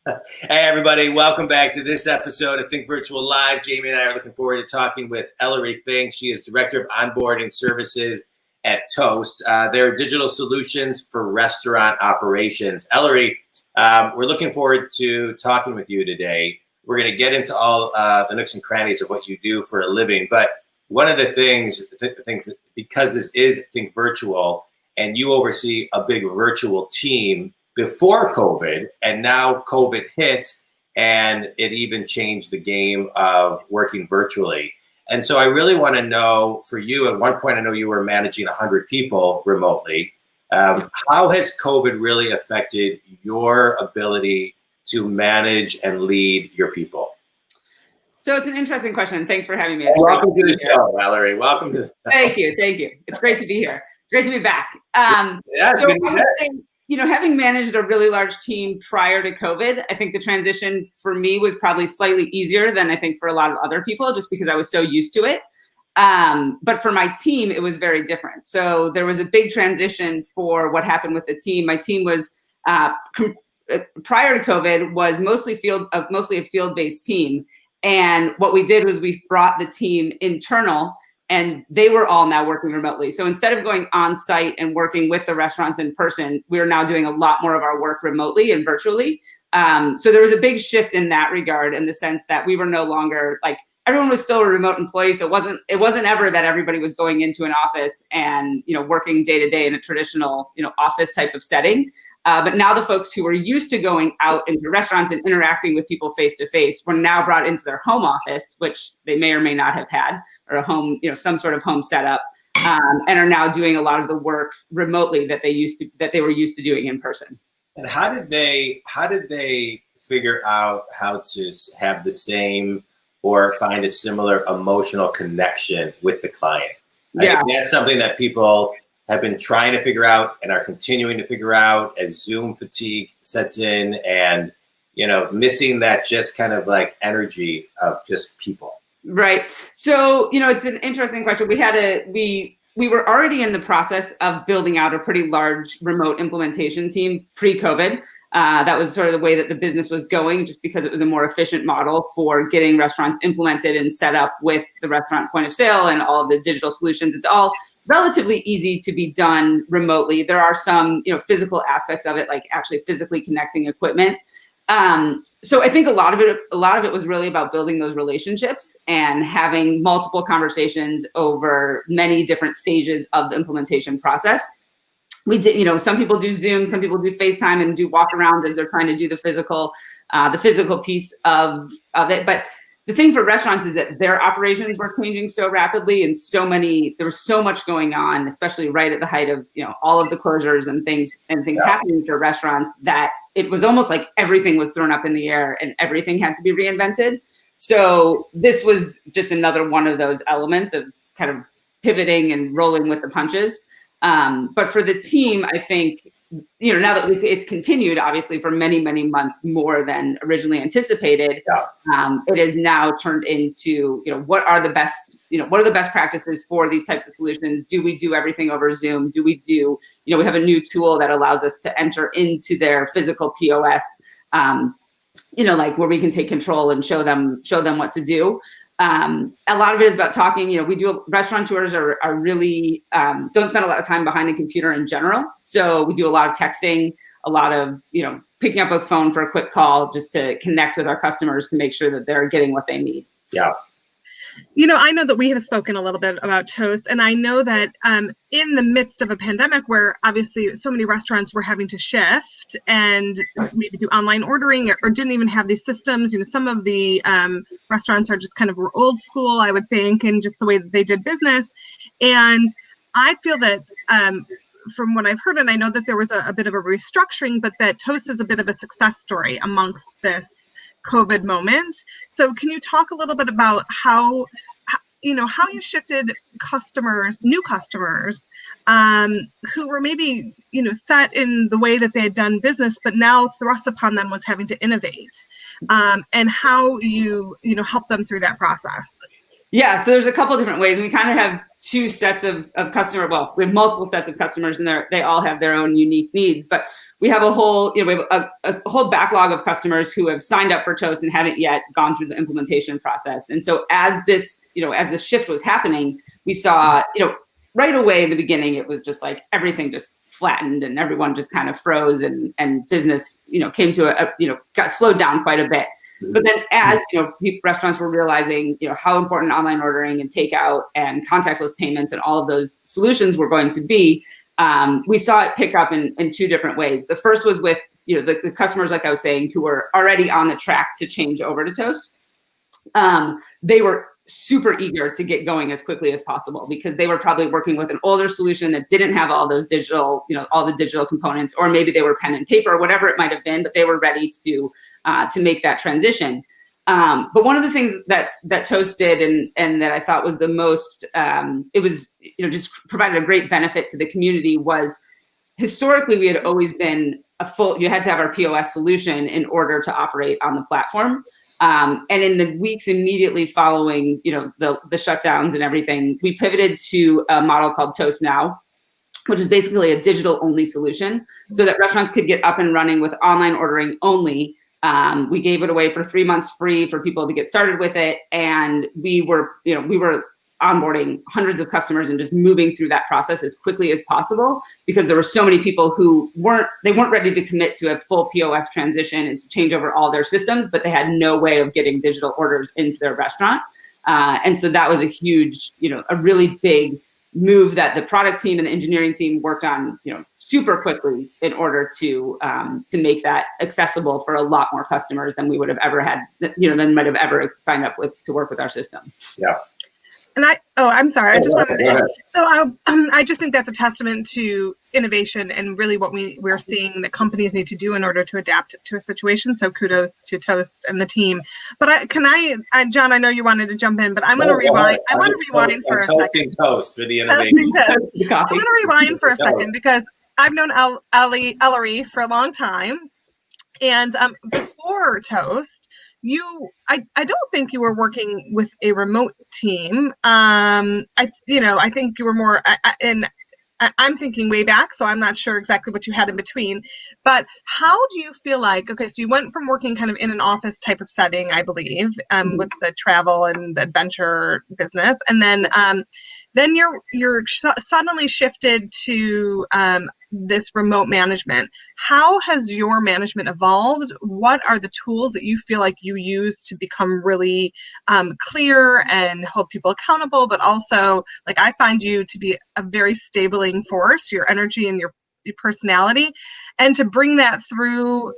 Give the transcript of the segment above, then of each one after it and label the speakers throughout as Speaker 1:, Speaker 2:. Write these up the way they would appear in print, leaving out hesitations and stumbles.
Speaker 1: Hey, everybody. Welcome back to this episode of Think Virtual Live. Jamie and I are looking forward to talking with Ellery Fink. She is Director of Onboarding Services at Toast. They're digital solutions for restaurant operations. Ellery, we're looking forward to talking with you today. We're going to get into all the nooks and crannies of what you do for a living. But one of the things, because this is Think Virtual, and you oversee a big virtual team before COVID, and now COVID hits, and it even changed the game of working virtually. And so I really want to know, for you, at one point I know you were managing 100 people remotely. How has COVID really affected your ability to manage and lead your people?
Speaker 2: So it's an interesting question. Thanks for having me.
Speaker 1: Welcome to the show, Ellery. Welcome to the show.
Speaker 2: Thank you. It's great to be here. Great to be back.
Speaker 1: Yeah,
Speaker 2: so I would say, having managed a really large team prior to COVID, I think the transition for me was probably slightly easier than I think for a lot of other people, just because I was so used to it. But for my team, it was very different. So there was a big transition for what happened with the team. My team was prior to COVID was mostly a field-based team. And what we did was we brought the team internal, and they were all now working remotely. So instead of going on site and working with the restaurants in person, we are now doing a lot more of our work remotely and virtually. So there was a big shift in that regard, in the sense that we were no longer everyone was still a remote employee. So it wasn't ever that everybody was going into an office and, working day to day in a traditional, office type of setting. But now the folks who were used to going out into restaurants and interacting with people face to face were now brought into their home office, which they may or may not have had, or a home, some sort of home setup, and are now doing a lot of the work remotely that they were used to doing in person.
Speaker 1: And how did they figure out how to have the same or find a similar emotional connection with the client?
Speaker 2: Yeah.
Speaker 1: I think that's something that people have been trying to figure out and are continuing to figure out as Zoom fatigue sets in, and, missing that just kind of energy of just people.
Speaker 2: Right. So, it's an interesting question. We were already in the process of building out a pretty large remote implementation team pre-COVID. That was sort of the way that the business was going, just because it was a more efficient model for getting restaurants implemented and set up with the restaurant point of sale and all of the digital solutions. It's all relatively easy to be done remotely. There are some, physical aspects of it, like actually physically connecting equipment. So I think a lot of it was really about building those relationships and having multiple conversations over many different stages of the implementation process. We did, some people do Zoom, some people do FaceTime and do walk around as they're trying to do the physical piece of it. But the thing for restaurants is that their operations were changing so rapidly, and there was so much going on, especially right at the height of, all of the closures and things happening for restaurants, that it was almost like everything was thrown up in the air and everything had to be reinvented. So this was just another one of those elements of kind of pivoting and rolling with the punches. But for the team, I think, now that it's continued, obviously, for many, many months more than originally anticipated, it has now turned into, what are the best practices for these types of solutions? Do we do everything over Zoom? Do we do, we have a new tool that allows us to enter into their physical POS, where we can take control and show them what to do. A lot of it is about talking. Restaurateurs are really don't spend a lot of time behind a computer in general. So we do a lot of texting, a lot of, picking up a phone for a quick call just to connect with our customers to make sure that they're getting what they need.
Speaker 1: Yeah.
Speaker 3: I know that we have spoken a little bit about Toast, and I know that in the midst of a pandemic where obviously so many restaurants were having to shift and maybe do online ordering or didn't even have these systems, some of the restaurants are just kind of old school, I would think, and just the way that they did business. And I feel that from what I've heard, and I know that there was a bit of a restructuring, but that Toast is a bit of a success story amongst this COVID moment. So can you talk a little bit about how you shifted new customers who were maybe, set in the way that they had done business, but now thrust upon them was having to innovate, and how you help them through that process?
Speaker 2: Yeah, so there's a couple of different ways. We kind of have two sets of customer. Well, we have multiple sets of customers, and they all have their own unique needs. But we have a whole, we have a whole backlog of customers who have signed up for Toast and haven't yet gone through the implementation process. And so as this shift was happening, we saw, right away in the beginning, it was just like everything just flattened and everyone just kind of froze and business, came to got slowed down quite a bit. But then as, restaurants were realizing, how important online ordering and takeout and contactless payments and all of those solutions were going to be, we saw it pick up in two different ways. The first was with, the customers, like I was saying, who were already on the track to change over to Toast. They were super eager to get going as quickly as possible because they were probably working with an older solution that didn't have all those digital, all the digital components, or maybe they were pen and paper, whatever it might have been, but they were ready to make that transition. But one of the things that Toast did and that I thought was the most, it was, just provided a great benefit to the community was historically we had always been you had to have our POS solution in order to operate on the platform. And in the weeks immediately following, the shutdowns and everything, we pivoted to a model called Toast Now, which is basically a digital only solution so that restaurants could get up and running with online ordering only. We gave it away for 3 months free for people to get started with it. And we were onboarding hundreds of customers and just moving through that process as quickly as possible because there were so many people who weren't ready to commit to a full POS transition and to change over all their systems, but they had no way of getting digital orders into their restaurant. And so that was a huge, a really big move that the product team and the engineering team worked on, super quickly in order to make that accessible for a lot more customers than we would have ever had, than might have ever signed up with to work with our system.
Speaker 1: Yeah.
Speaker 3: And I'm sorry. I just wanted to. So I just think that's a testament to innovation and really what we're seeing that companies need to do in order to adapt to a situation. So kudos to Toast and the team. But John, I know you wanted to jump in, but I'm going to rewind. I want to rewind for a second.
Speaker 1: Toast for the innovation.
Speaker 3: I want to rewind for a second because I've known Ellery for a long time, and before Toast. I don't think you were working with a remote team. I think you were more I'm thinking way back, so I'm not sure exactly what you had in between. But how do you feel like, okay, so you went from working kind of in an office type of setting, I believe, with the travel and the adventure business, and then you're suddenly shifted to this remote management. How has your management evolved? What are the tools that you feel like you use to become really clear and hold people accountable, but also, like, I find you to be a very stabling force, your energy and your personality, and to bring that through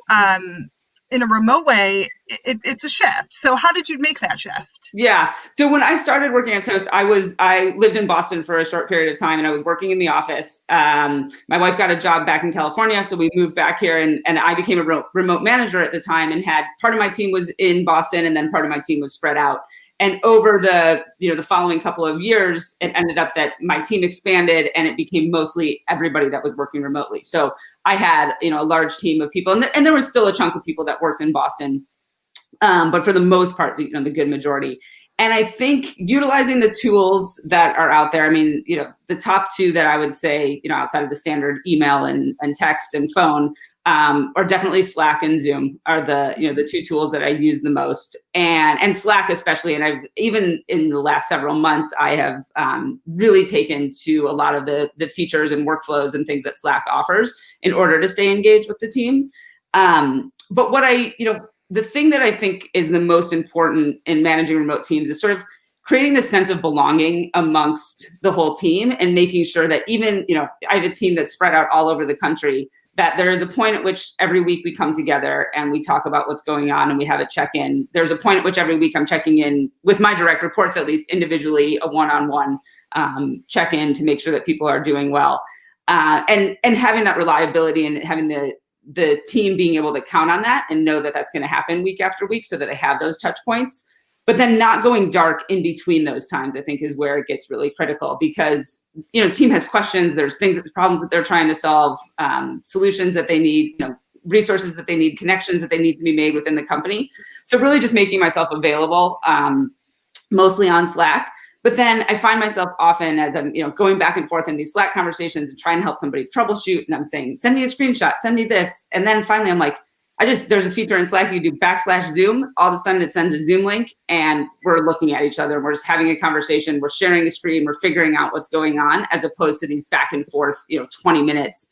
Speaker 3: in a remote way, it's a shift. So how did you make that shift?
Speaker 2: Yeah. So when I started working at Toast, I lived in Boston for a short period of time and I was working in the office. My wife got a job back in California, so we moved back here and I became a remote manager at the time and had part of my team was in Boston and then part of my team was spread out. And over the following couple of years, it ended up that my team expanded and it became mostly everybody that was working remotely. So I had, a large team of people and there was still a chunk of people that worked in Boston. But for the most part, the good majority. And I think utilizing the tools that are out there, I mean, the top two that I would say, outside of the standard email and text and phone, are definitely Slack and Zoom are the two tools that I use the most, and Slack especially. And I've even in the last several months, I have really taken to a lot of the features and workflows and things that Slack offers in order to stay engaged with the team. But what the thing that I think is the most important in managing remote teams is sort of creating the sense of belonging amongst the whole team and making sure that even, I have a team that's spread out all over the country, that there is a point at which every week we come together and we talk about what's going on and we have a check-in. There's a point at which every week I'm checking in with my direct reports, at least individually, a one-on-one check-in to make sure that people are doing well. And having that reliability and having the team being able to count on that and know that that's going to happen week after week so that they have those touch points, but then not going dark in between those times, I think is where it gets really critical because, team has questions, there's problems that they're trying to solve, solutions that they need, resources that they need, connections that they need to be made within the company. So really just making myself available, mostly on Slack. But then I find myself often as I'm, going back and forth in these Slack conversations and trying to help somebody troubleshoot, and I'm saying, send me a screenshot, send me this. And then finally I'm like, there's a feature in Slack, you do /Zoom, all of a sudden it sends a Zoom link and we're looking at each other and we're just having a conversation, we're sharing a screen, we're figuring out what's going on, as opposed to these back and forth, 20 minutes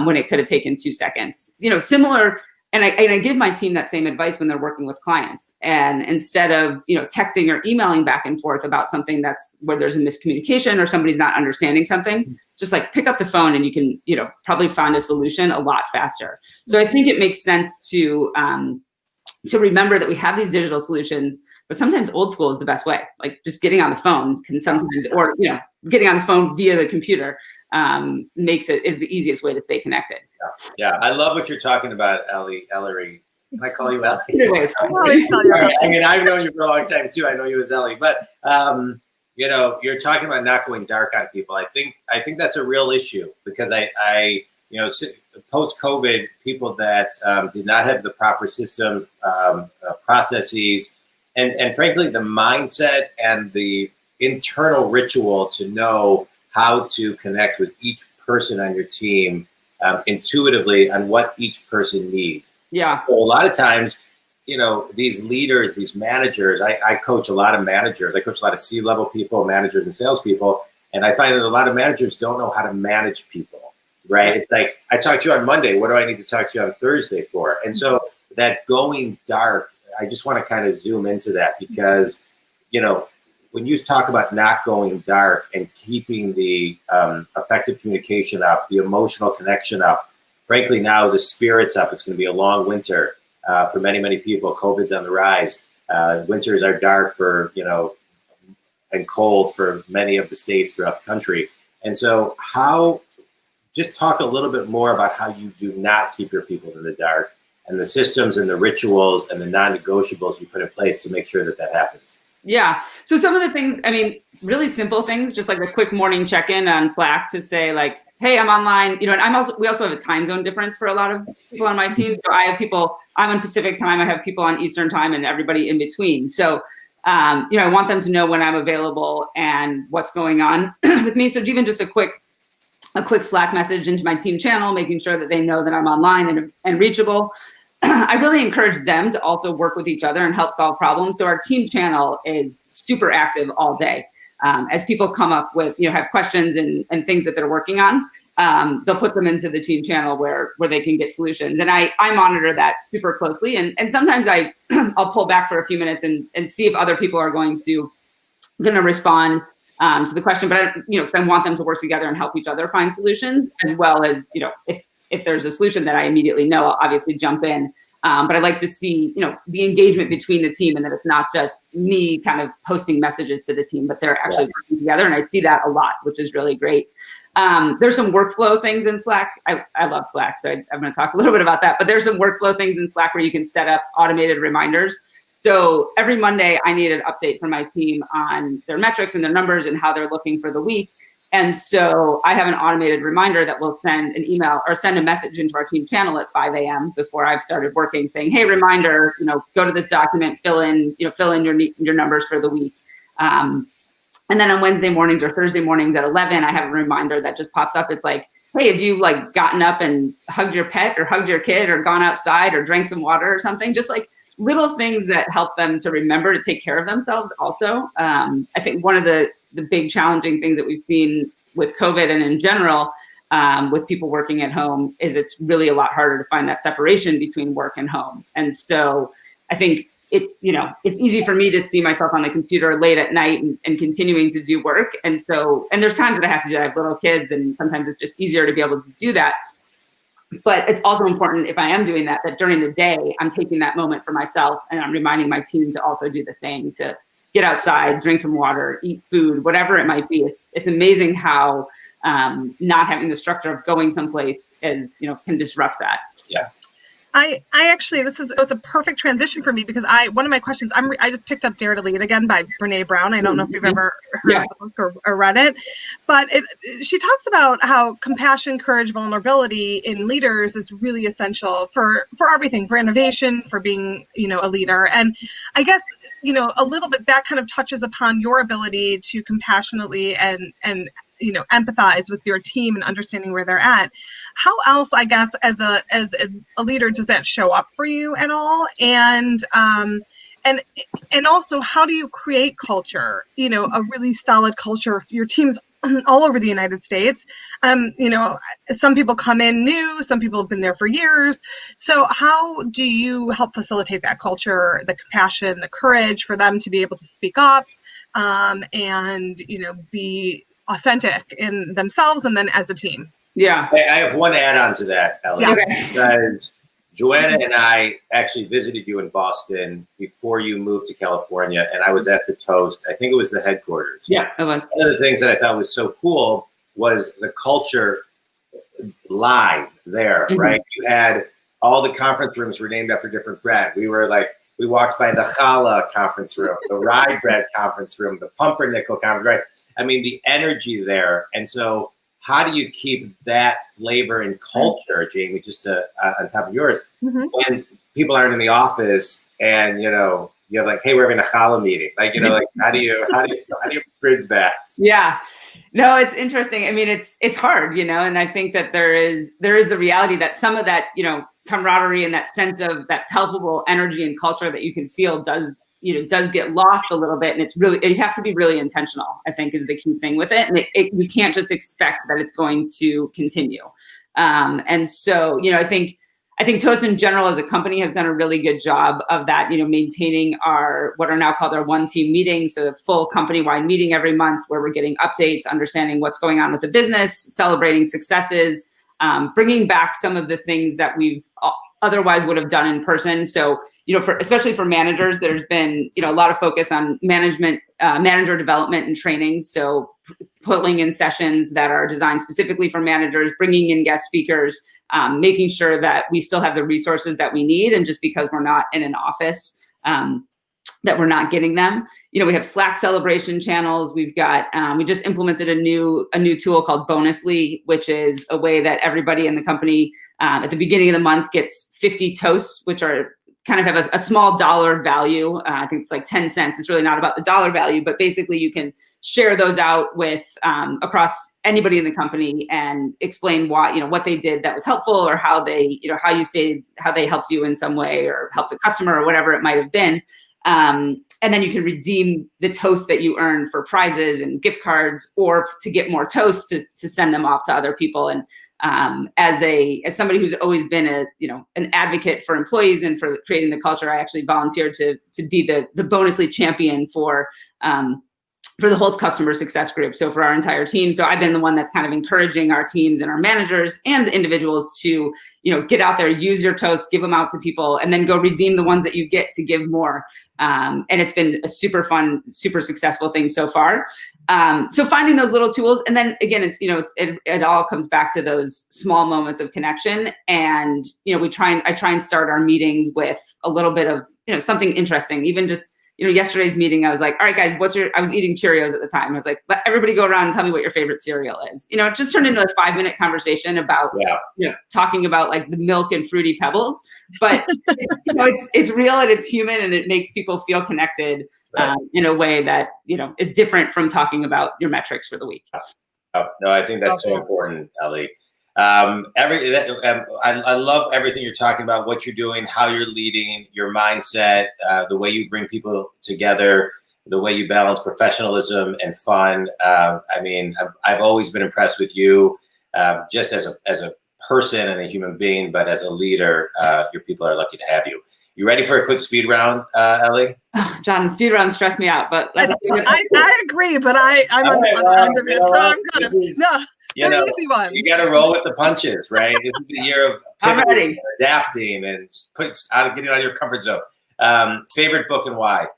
Speaker 2: when it could have taken 2 seconds. Similar. And I give my team that same advice when they're working with clients. And instead of, texting or emailing back and forth about something that's where there's a miscommunication or somebody's not understanding something, it's just like pick up the phone and you can, probably find a solution a lot faster. So I think it makes sense to remember that we have these digital solutions, but sometimes old school is the best way. Like just getting on the phone can sometimes, or, getting on the phone via the computer is the easiest way to stay connected.
Speaker 1: Yeah. I love what you're talking about, Ellery. Can I call you Ellie?
Speaker 3: I
Speaker 1: mean, I've known you for a long time too. I know you as Ellie, but you're talking about not going dark on people. I think that's a real issue because I post-COVID, people that did not have the proper systems, processes, and frankly, the mindset and the internal ritual to know how to connect with each person on your team intuitively on what each person needs.
Speaker 2: Yeah.
Speaker 1: So a lot of times, these leaders, these managers, I coach a lot of managers. I coach a lot of C-level people, managers and salespeople. And I find that a lot of managers don't know how to manage people, right? It's like, I talked to you on Monday. What do I need to talk to you on Thursday for? And so that going dark, I just want to kind of zoom into that because, when you talk about not going dark and keeping the effective communication up, the emotional connection up, frankly, now the spirits up. It's going to be a long winter for many, many people. COVID's on the rise. Winters are dark for, and cold for many of the states throughout the country. And so just talk a little bit more about how you do not keep your people in the dark and the systems and the rituals and the non-negotiables you put in place to make sure that happens.
Speaker 2: Yeah. So some of the things, really simple things, just like a quick morning check-in on Slack to say like, hey, I'm online, and we also have a time zone difference for a lot of people on my team. So I have people, I'm on Pacific time, I have people on Eastern time and everybody in between. So, I want them to know when I'm available and what's going on with me. So even just a quick Slack message into my team channel, making sure that they know that I'm online and reachable. I really encourage them to also work with each other and help solve problems. So our team channel is super active all day. As people come up with, have questions and things that they're working on, they'll put them into the team channel where they can get solutions. And I monitor that super closely. And sometimes I'll pull back for a few minutes and see if other people are going to respond to the question. But because I want them to work together and help each other find solutions, as well as, if there's a solution that I immediately know, I'll obviously jump in. But I like to see, the engagement between the team and that it's not just me kind of posting messages to the team, but they're actually working together. And I see that a lot, which is really great. There's some workflow things in Slack. I love Slack, so I'm going to talk a little bit about that. But there's some workflow things in Slack where you can set up automated reminders. So every Monday, I need an update from my team on their metrics and their numbers and how they're looking for the week. And so I have an automated reminder that will send an email or send a message into our team channel at 5 a.m. before I've started working, saying, "Hey, reminder, go to this document, fill in your numbers for the week." And then on Wednesday mornings or Thursday mornings at 11, I have a reminder that just pops up. It's like, "Hey, have you gotten up and hugged your pet or hugged your kid or gone outside or drank some water or something?" Just like little things that help them to remember to take care of themselves. Also, I think one of the big challenging things that we've seen with COVID and in general with people working at home is it's really a lot harder to find that separation between work and home. And so I think it's easy for me to see myself on the computer late at night and continuing to do work. And there's times that I have to do that. I have little kids and sometimes it's just easier to be able to do that. But it's also important if I am doing that during the day, I'm taking that moment for myself and I'm reminding my team to also do the same, to get outside, drink some water, eat food, whatever it might be. It's amazing how not having the structure of going someplace can disrupt that.
Speaker 1: Yeah.
Speaker 3: I actually, it was a perfect transition for me because one of my questions, I just picked up Dare to Lead again by Brene Brown. I don't know if you've ever heard of the book or read it, but she talks about how compassion, courage, vulnerability in leaders is really essential for everything, for innovation, for being, a leader. And I guess, a little bit that kind of touches upon your ability to compassionately and empathize with your team and understanding where they're at. How else, I guess, as a leader, does that show up for you at all? And also, how do you create culture? A really solid culture. Your team's all over the United States. Some people come in new, some people have been there for years. So how do you help facilitate that culture, the compassion, the courage for them to be able to speak up, and be authentic in themselves and then as a team?
Speaker 2: Yeah.
Speaker 1: I have one add-on to that, Ellie,
Speaker 2: Yeah.
Speaker 1: because Joanna and I actually visited you in Boston before you moved to California, and I was at the Toast. I think it was the headquarters.
Speaker 2: Yeah, it was.
Speaker 1: One of the things that I thought was so cool was the culture live there, right? You had all the conference rooms were named after different bread. We walked by the challah conference room, the rye bread conference room, the pumpernickel conference, right? I mean, the energy there. And so how do you keep that flavor and culture, Jamie, just on top of yours, when people aren't in the office and, you have like, hey, we're having a challah meeting. Like, like how do you bridge that?
Speaker 2: Yeah. No, it's interesting. I mean, it's hard, and I think that there is the reality that some of that, camaraderie and that sense of that palpable energy and culture that you can feel does get lost a little bit. And you have to be really intentional, I think, is the key thing with it. And you can't just expect that it's going to continue. And so, I think Toast in general as a company has done a really good job of that, maintaining what are now called our one team meetings, so a full company-wide meeting every month where we're getting updates, understanding what's going on with the business, celebrating successes, bringing back some of the things that we've otherwise would have done in person. So, especially for managers, there's been, a lot of focus on manager development and training. So pulling in sessions that are designed specifically for managers, bringing in guest speakers, making sure that we still have the resources that we need. And just because we're not in an office, that we're not getting them. We have Slack celebration channels. We've got, we just implemented a new tool called Bonusly, which is a way that everybody in the company at the beginning of the month gets 50 toasts, which are kind of have a small dollar value. I think it's like 10 cents. It's really not about the dollar value, but basically you can share those out with across anybody in the company and explain why, what they did that was helpful, or how they, how they helped you in some way or helped a customer or whatever it might have been. And then you can redeem the toast that you earn for prizes and gift cards, or to get more toast to send them off to other people. And as somebody who's always been an advocate for employees and for creating the culture, I actually volunteered to be the Bonusly champion for the whole customer success group. So for our entire team. So I've been the one that's kind of encouraging our teams and our managers and the individuals to, get out there, use your toast, give them out to people, and then go redeem the ones that you get to give more. And it's been a super fun, super successful thing so far. So finding those little tools, and then again, it's, it all comes back to those small moments of connection. And, I try and start our meetings with a little bit of, something interesting, even just, yesterday's meeting, I was like, all right, guys, I was eating Cheerios at the time. I was like, let everybody go around and tell me what your favorite cereal is. It just turned into a 5-minute conversation about, talking about like the milk and fruity pebbles, but it's real and it's human, and it makes people feel connected in a way that, is different from talking about your metrics for the week.
Speaker 1: Oh, no, I think that's so important, Ellie. I love everything you're talking about, what you're doing, how you're leading, your mindset, the way you bring people together, the way you balance professionalism and fun. I've always been impressed with you, just as a person and a human being, but as a leader, your people are lucky to have you. You ready for a quick speed round, Ellie?
Speaker 2: Oh, John, the speed rounds stress me out, but let's do it.
Speaker 3: I agree, but I'm on the other end of it, so I'm good. Easy ones.
Speaker 1: You got to roll with the punches, right? This is the year of pivoting, adapting, and getting out of your comfort zone. Favorite book and why?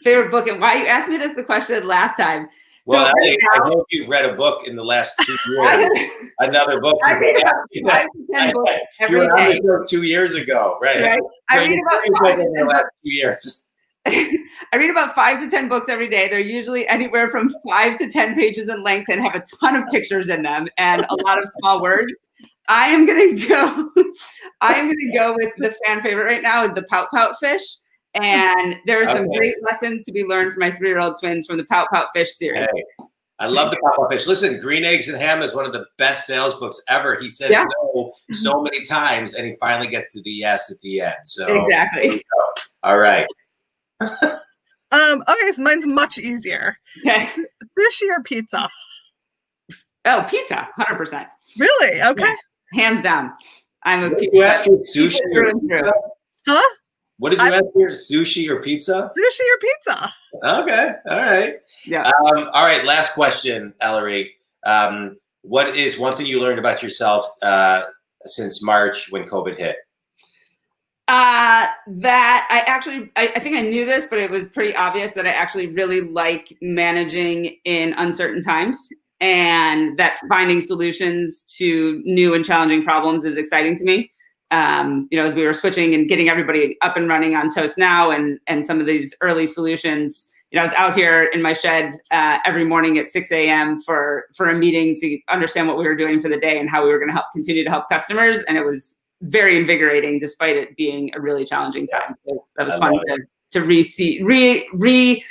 Speaker 2: Favorite book and why? You asked me the question last time.
Speaker 1: Well,
Speaker 2: So right
Speaker 1: I
Speaker 2: now,
Speaker 1: hope you've read a book in the last 2
Speaker 2: I
Speaker 1: years. Another book.
Speaker 2: I read about 5 to 10 books
Speaker 1: You
Speaker 2: every
Speaker 1: were on
Speaker 2: day.
Speaker 1: the show 2 years ago, right?
Speaker 2: Right? I read about 5 to 10
Speaker 1: in the
Speaker 2: books.
Speaker 1: last 2 years.
Speaker 2: I read about 5 to 10 books every day. They're usually anywhere from 5 to 10 pages in length and have a ton of pictures in them and a lot of small words. I am gonna go with the fan favorite right now is the Pout Pout Fish. And there are some great lessons to be learned from my 3-year-old twins from the Pout Pout Fish series.
Speaker 1: Hey, I love the Pout Pout Fish. Listen, Green Eggs and Ham is one of the best sales books ever. He says no so many times, and he finally gets to the yes at the end. So
Speaker 2: exactly.
Speaker 1: All right.
Speaker 3: Okay, so mine's much easier.
Speaker 2: Okay.
Speaker 3: Sushi or pizza?
Speaker 2: Oh, pizza, 100%.
Speaker 3: Really? Okay.
Speaker 2: Yeah. Hands down. I'm a pizza.
Speaker 1: You asked for sushi
Speaker 2: through and through.
Speaker 3: Huh?
Speaker 1: What did you ask here? Sushi or pizza?
Speaker 3: Sushi or pizza?
Speaker 1: Okay. All right.
Speaker 2: Yeah.
Speaker 1: All right. Last question, Ellery. What is one thing you learned about yourself since March when COVID hit?
Speaker 2: That I think I knew this, but it was pretty obvious that I actually really like managing in uncertain times, and that finding solutions to new and challenging problems is exciting to me. As we were switching and getting everybody up and running on Toast Now and some of these early solutions, I was out here in my shed every morning at 6 a.m. for a meeting to understand what we were doing for the day and how we were going to continue to help customers. And it was very invigorating despite it being a really challenging time. So that was fun to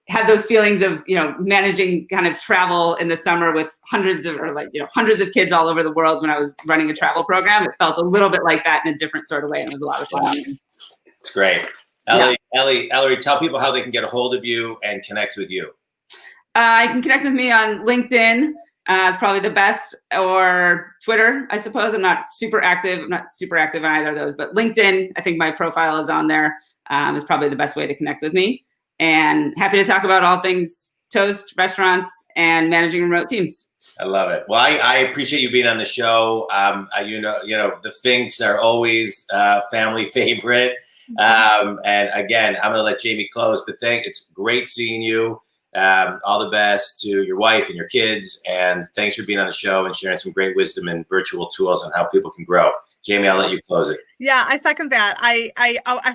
Speaker 2: have those feelings of, managing kind of travel in the summer with hundreds of kids all over the world when I was running a travel program. It felt a little bit like that in a different sort of way. And it was a lot of fun.
Speaker 1: It's great. Ellery, tell people how they can get a hold of you and connect with you.
Speaker 2: You can connect with me on LinkedIn. It's probably the best, or Twitter, I suppose. I'm not super active on either of those, but LinkedIn, I think my profile is on there, is probably the best way to connect with me. And happy to talk about all things Toast, restaurants, and managing remote teams.
Speaker 1: I love it. Well, I appreciate you being on the show. The Finks are always family favorite. And again, I'm going to let Jamie close, but it's great seeing you. All the best to your wife and your kids. And thanks for being on the show and sharing some great wisdom and virtual tools on how people can grow. Jamie, I'll let you close it.
Speaker 3: Yeah, I second that. I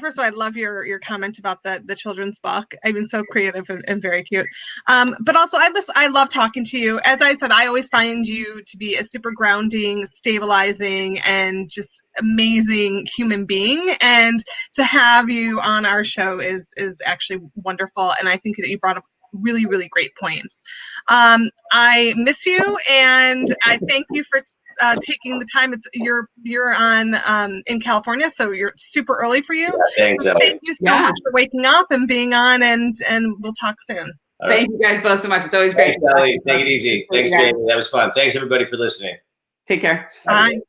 Speaker 3: first of all, I love your comment about the children's book. I've been so creative and very cute. But also, I love talking to you. As I said, I always find you to be a super grounding, stabilizing, and just amazing human being. And to have you on our show is actually wonderful. And I think that you brought up really, really great points. I miss you, and I thank you for taking the time. You're on in California, so you're super early for you.
Speaker 1: Yeah, thanks,
Speaker 3: so thank you so much for waking up and being on, and we'll talk soon.
Speaker 2: Thank you guys both so much. It's always great.
Speaker 1: Thanks, Ellie. Take it easy. Thanks, Jamie. That was fun. Thanks, everybody, for listening.
Speaker 2: Take care.
Speaker 3: Bye.